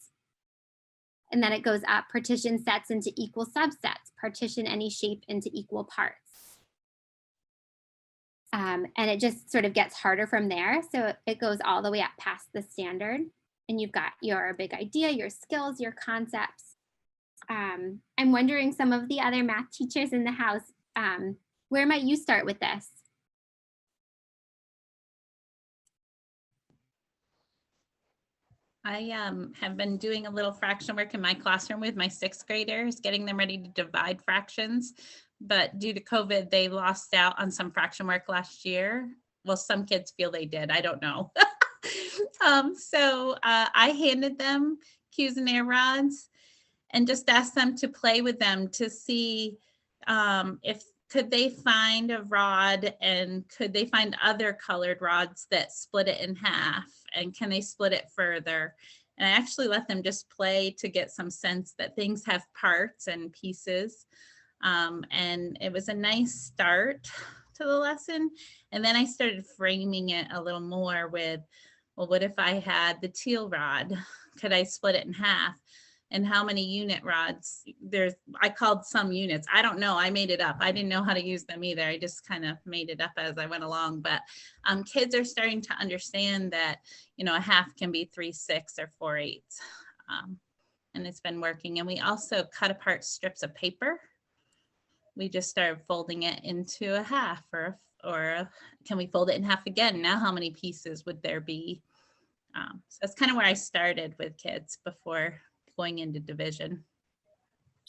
Speaker 1: And then it goes up, partition sets into equal subsets, partition any shape into equal parts. And it just sort of gets harder from there. So it goes all the way up past the standard. And you've got your big idea, your skills, your concepts. I'm wondering, some of the other math teachers in the house, where might you start with this?
Speaker 5: I have been doing a little fraction work in my classroom with my 6th graders, getting them ready to divide fractions. But due to COVID, they lost out on some fraction work last year. Well, some kids feel they did. I don't know. So I handed them Cuisinart rods and just asked them to play with them to see if could they find a rod, and could they find other colored rods that split it in half, and can they split it further? And I actually let them just play to get some sense that things have parts and pieces. And it was a nice start to the lesson. And then I started framing it a little more with, well, what if I had the teal rod? Could I split it in half? And how many unit rods? I called some units. I don't know. I made it up. I didn't know how to use them either. I just kind of made it up as I went along. But kids are starting to understand that, a half can be 3/6 or 4/8. And it's been working. And we also cut apart strips of paper. We just started folding it into a half, or can we fold it in half again? Now, how many pieces would there be? So that's kind of where I started with kids before going into division.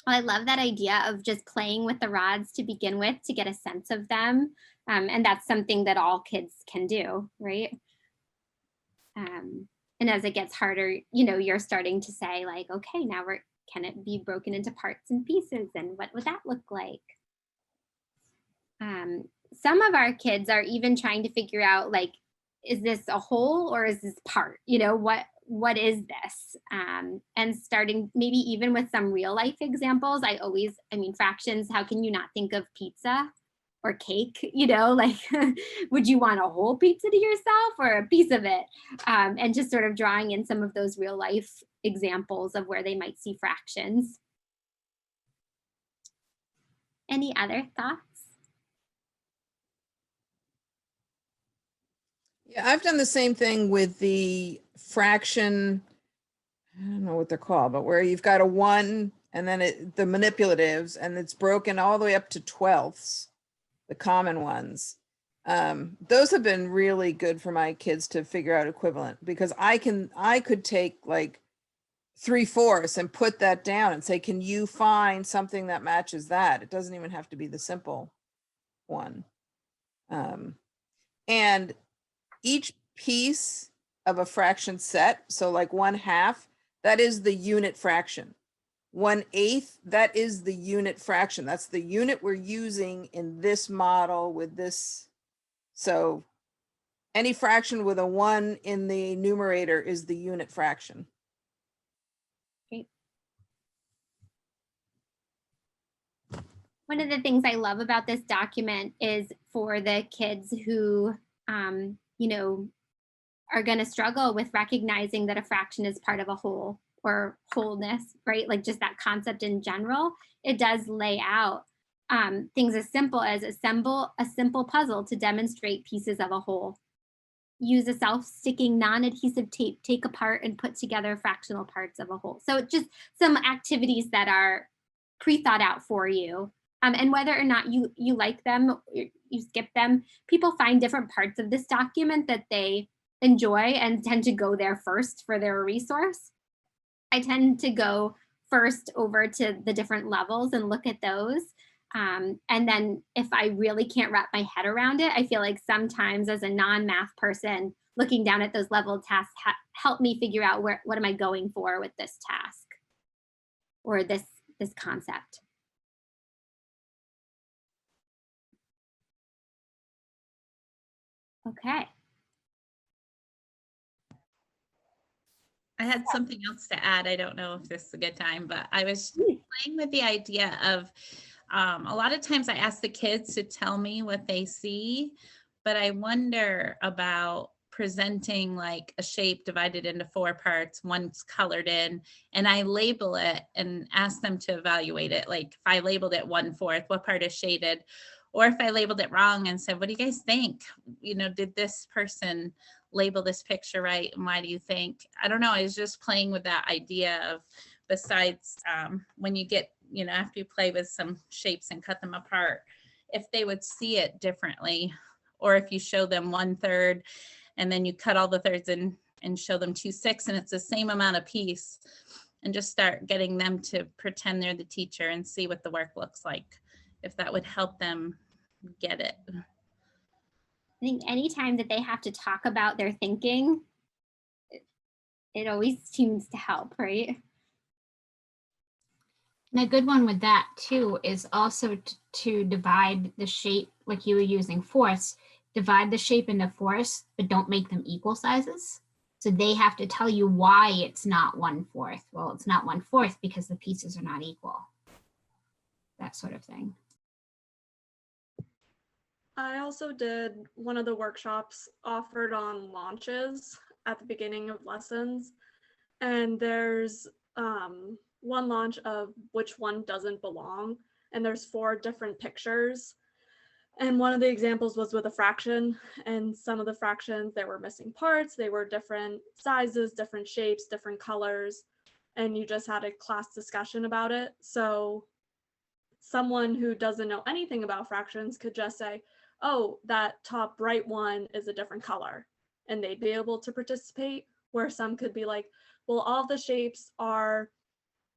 Speaker 1: I love that idea of just playing with the rods to begin with, to get a sense of them. And that's something that all kids can do, right? And as it gets harder, you're starting to say like, okay, now can it be broken into parts and pieces? And what would that look like? Some of our kids are even trying to figure out, like, is this a whole or is this part? What is this? And starting maybe even with some real life examples. Fractions, how can you not think of pizza or cake? Like, would you want a whole pizza to yourself or a piece of it? And just sort of drawing in some of those real life examples of where they might see fractions. Any other thoughts?
Speaker 6: Yeah, I've done the same thing with the fraction, I don't know what they're called, but where you've got a 1 and then the manipulatives, and it's broken all the way up to 12ths, the common ones. Those have been really good for my kids to figure out equivalent, because I could take like 3/4 and put that down and say, can you find something that matches that? It doesn't even have to be the simple one. And each piece of a fraction set, so like 1/2, that is the unit fraction. 1/8, that is the unit fraction. That's the unit we're using in this model with this. So any fraction with a 1 in the numerator is the unit fraction.
Speaker 1: Great. One of the things I love about this document is for the kids who, you know, are going to struggle with recognizing that a fraction is part of a whole or wholeness, right? Like just that concept in general, it does lay out things as simple as assemble a simple puzzle to demonstrate pieces of a whole. Use a self-sticking non-adhesive tape, take apart and put together fractional parts of a whole. So just some activities that are pre-thought out for you. And whether or not you like them, you skip them, people find different parts of this document that they enjoy and tend to go there first for their resource. I tend to go first over to the different levels and look at those. And then if I really can't wrap my head around it, I feel like sometimes as a non-math person, looking down at those level tasks help me figure out what am I going for with this task or this concept. Okay.
Speaker 5: I had something else to add. I don't know if this is a good time, but I was playing with the idea of a lot of times I ask the kids to tell me what they see, but I wonder about presenting like a shape divided into 4 parts, one's colored in, and I label it and ask them to evaluate it. Like if I labeled it 1/4, what part is shaded? Or if I labeled it wrong and said, what do you guys think? You know, did this person label this picture right? And why do you think? I don't know. I was just playing with that idea of, besides when you get, you know, after you play with some shapes and cut them apart, if they would see it differently, or if you show them 1/3 and then you cut all the thirds and show them 2/6 and it's the same amount of piece, and just start getting them to pretend they're the teacher and see what the work looks like, if that would help them get it.
Speaker 1: I think anytime that they have to talk about their thinking, it always seems to help, right?
Speaker 7: And a good one with that too is also to divide the shape, like you were using fourths, divide the shape into fourths, but don't make them equal sizes. So they have to tell you why it's not 1/4. Well, it's not 1/4 because the pieces are not equal. That sort of thing.
Speaker 10: I also did one of the workshops offered on launches at the beginning of lessons. And there's one launch of which one doesn't belong. And there's 4 different pictures. And one of the examples was with a fraction, and some of the fractions, there were missing parts. They were different sizes, different shapes, different colors. And you just had a class discussion about it. So someone who doesn't know anything about fractions could just say, oh, that top right one is a different color, and they'd be able to participate, where some could be like, well, all the shapes are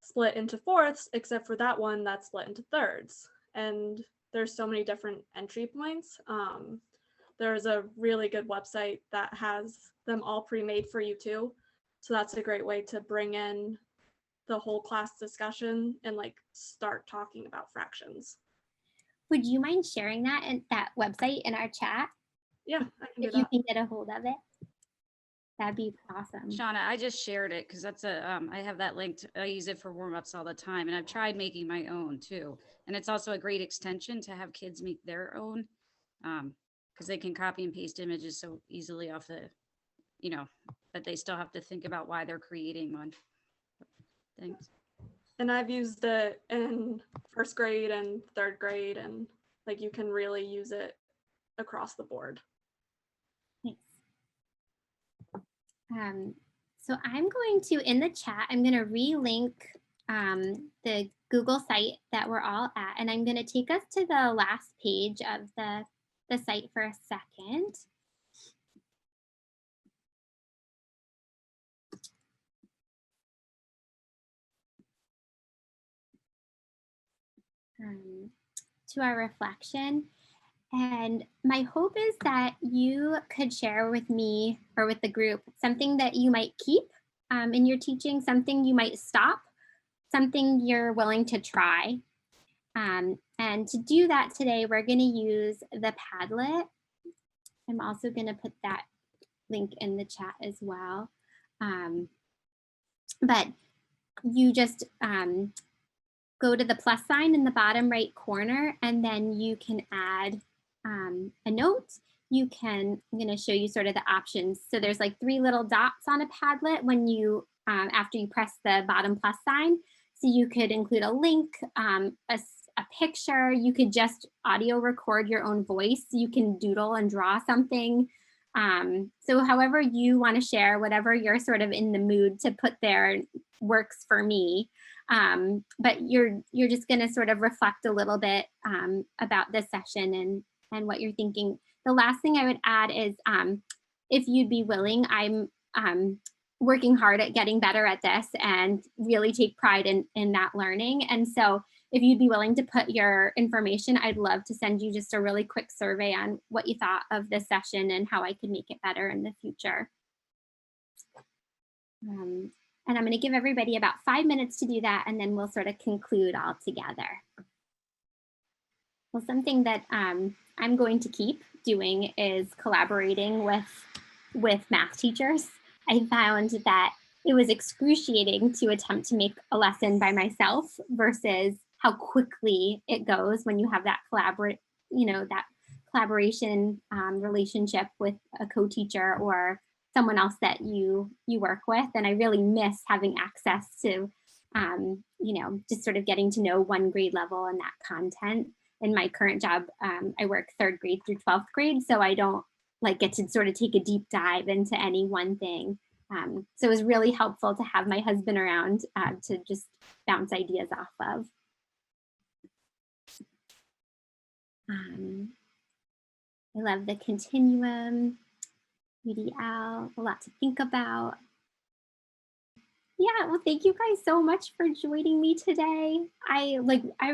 Speaker 10: split into fourths, except for that one that's split into thirds. And there's so many different entry points. There's a really good website that has them all pre-made for you too. So that's a great way to bring in the whole class discussion and like start talking about fractions.
Speaker 1: Would you mind sharing that website in our chat?
Speaker 10: Yeah, I can do
Speaker 1: If you
Speaker 10: that.
Speaker 1: can get a hold of it, that'd be awesome.
Speaker 8: Shauna, I just shared it because that's I have that linked. I use it for warm-ups all the time, and I've tried making my own too. And it's also a great extension to have kids make their own, because they can copy and paste images so easily off the, you know, but they still have to think about why they're creating one. Thanks.
Speaker 10: And I've used it in 1st grade and 3rd grade, and like you can really use it across the board.
Speaker 1: Thanks. So I'm going to, in the chat, I'm going to relink the Google site that we're all at, and I'm going to take us to the last page of the site for a second. To our reflection. And my hope is that you could share with me or with the group something that you might keep in your teaching, something you might stop, something you're willing to try. And to do that today, we're going to use the Padlet. I'm also going to put that link in the chat as well. But you just go to the plus sign in the bottom right corner, and then you can add a note. You can, I'm going to show you sort of the options. So there's like 3 little dots on a Padlet when you, after you press the bottom plus sign. So you could include a link, a picture. You could just audio record your own voice. You can doodle and draw something. So however you want to share, whatever you're sort of in the mood to put there works for me. But you're just going to sort of reflect a little bit about this session and what you're thinking. The last thing I would add is if you'd be willing, I'm working hard at getting better at this and really take pride in that learning. And so if you'd be willing to put your information, I'd love to send you just a really quick survey on what you thought of this session and how I could make it better in the future. And I'm going to give everybody about 5 minutes to do that, and then we'll sort of conclude all together. Well, something that I'm going to keep doing is collaborating with math teachers. I found that it was excruciating to attempt to make a lesson by myself versus how quickly it goes when you have that collaboration relationship with a co-teacher or someone else that you work with. And I really miss having access to, just sort of getting to know one grade level and that content. In my current job, I work 3rd grade through 12th grade, so I don't get to sort of take a deep dive into any one thing. So it was really helpful to have my husband around to just bounce ideas off of. I love the Continuum, UDL, a lot to think about. Yeah, well, thank you guys so much for joining me today. I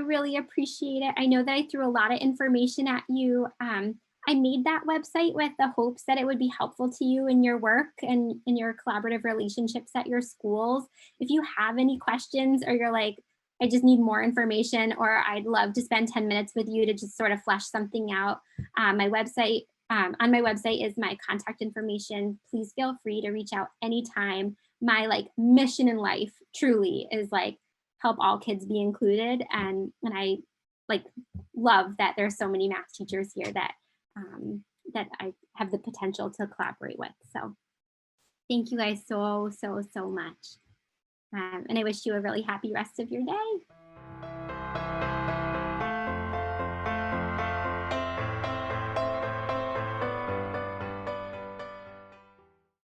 Speaker 1: really appreciate it. I know that I threw a lot of information at you. I made that website with the hopes that it would be helpful to you in your work and in your collaborative relationships at your schools. If you have any questions or you're like, I just need more information, or I'd love to spend 10 minutes with you to just sort of flesh something out, on my website is my contact information. Please feel free to reach out anytime. My mission in life truly is help all kids be included. And I love that there's so many math teachers here that I have the potential to collaborate with. So thank you guys so much. And I wish you a really happy rest of your day.